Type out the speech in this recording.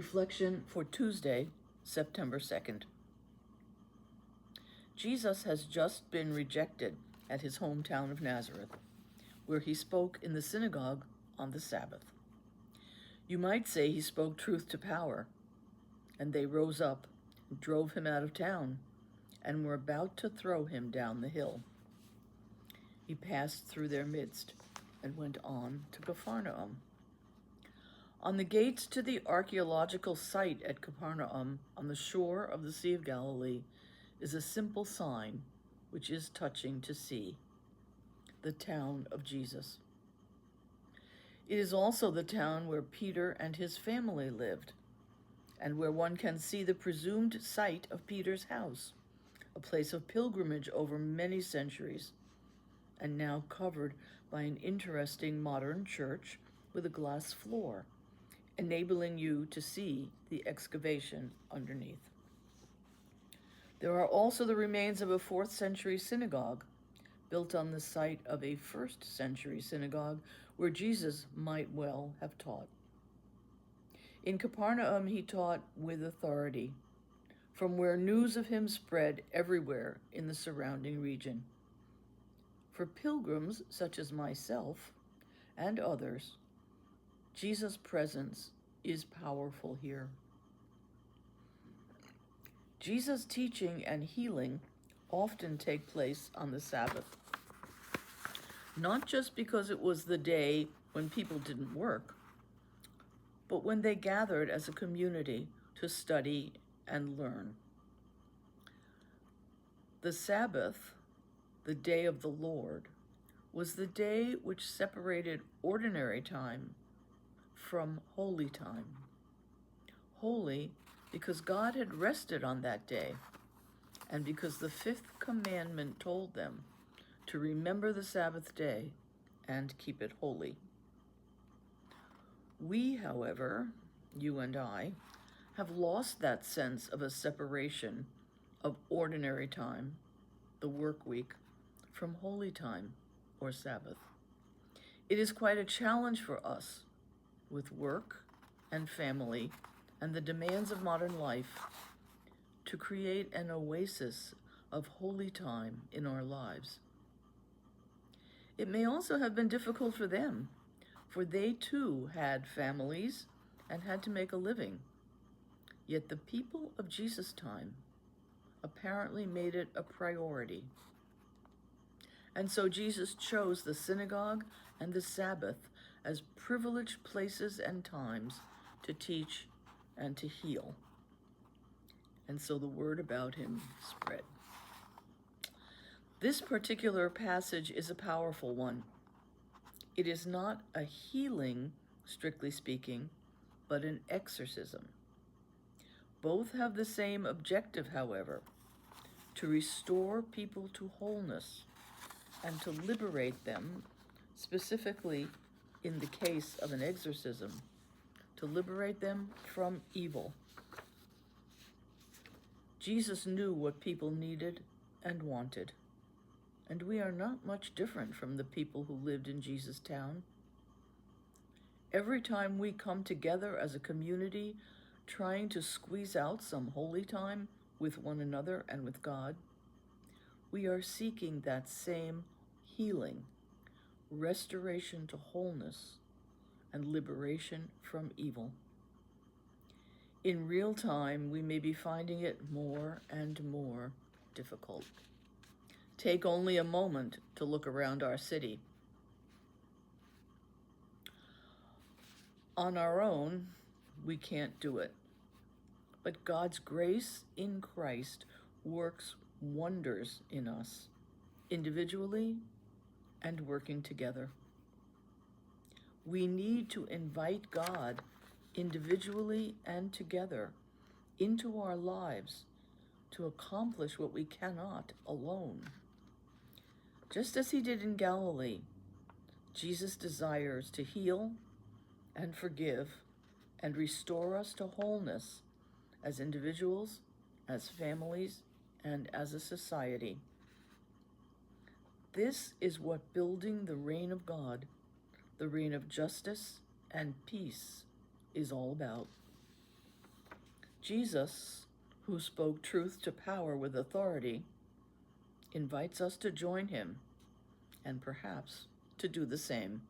Reflection for Tuesday, September 2nd. Jesus has just been rejected at his hometown of Nazareth, where he spoke in the synagogue on the Sabbath. You might say he spoke truth to power, and they rose up and drove him out of town and were about to throw him down the hill. He passed through their midst and went on to Capernaum. On the gates to the archaeological site at Capernaum, on the shore of the Sea of Galilee, is a simple sign which is touching to see: the town of Jesus. It is also the town where Peter and his family lived, and where one can see the presumed site of Peter's house, a place of pilgrimage over many centuries, and now covered by an interesting modern church with a glass floor, enabling you to see the excavation underneath. There are also the remains of a 4th century synagogue, built on the site of a 1st century synagogue where Jesus might well have taught. In Capernaum, he taught with authority, from where news of him spread everywhere in the surrounding region. For pilgrims such as myself and others, Jesus' presence is powerful here. Jesus' teaching and healing often take place on the Sabbath, not just because it was the day when people didn't work, but when they gathered as a community to study and learn. The Sabbath, the day of the Lord, was the day which separated ordinary time from holy time. Holy because God had rested on that day, and because the 5th commandment told them to remember the Sabbath day and keep it holy. We, however, you and I, have lost that sense of a separation of ordinary time, the work week, from holy time or Sabbath. It is quite a challenge for us, with work and family and the demands of modern life, to create an oasis of holy time in our lives. It may also have been difficult for them, for they too had families and had to make a living. Yet the people of Jesus' time apparently made it a priority. And so Jesus chose the synagogue and the Sabbath as privileged places and times to teach and to heal. And so the word about him spread. This particular passage is a powerful one. It is not a healing, strictly speaking, but an exorcism. Both have the same objective, however: to restore people to wholeness and to liberate them, specifically in the case of an exorcism, to liberate them from evil. Jesus knew what people needed and wanted, and we are not much different from the people who lived in Jesus' town. Every time we come together as a community, trying to squeeze out some holy time with one another and with God, we are seeking that same healing, restoration to wholeness, and liberation from evil. In real time, we may be finding it more and more difficult. Take only a moment to look around our city. On our own, we can't do it. But God's grace in Christ works wonders in us, individually and working together. We need to invite God individually and together into our lives to accomplish what we cannot alone. Just as he did in Galilee, Jesus desires to heal and forgive and restore us to wholeness as individuals, as families, and as a society. This is what building the reign of God, the reign of justice and peace, is all about. Jesus, who spoke truth to power with authority, invites us to join him and perhaps to do the same.